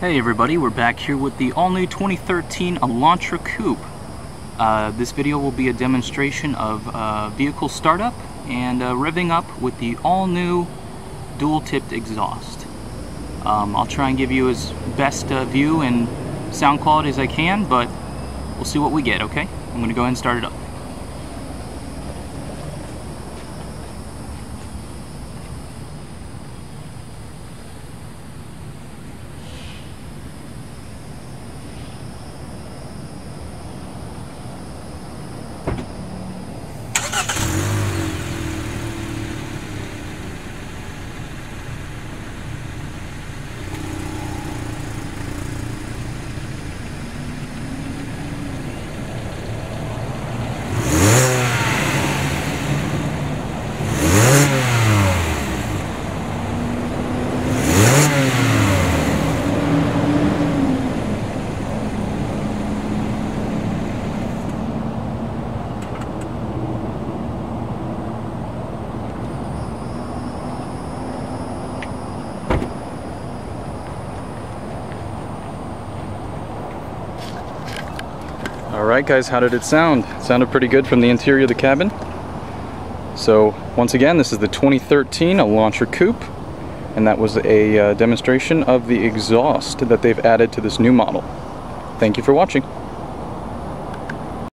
Hey everybody, we're back here with the all-new 2013 Elantra Coupe. This video will be a demonstration of vehicle startup and revving up with the all-new dual-tipped exhaust. I'll try and give you as best view and sound quality as I can, but we'll see what we get, okay? I'm going to go ahead and start it up. Alright guys, how did it sound? It sounded pretty good from the interior of the cabin. So once again, this is the 2013 Elantra Coupe, and that was a demonstration of the exhaust that they've added to this new model. Thank you for watching.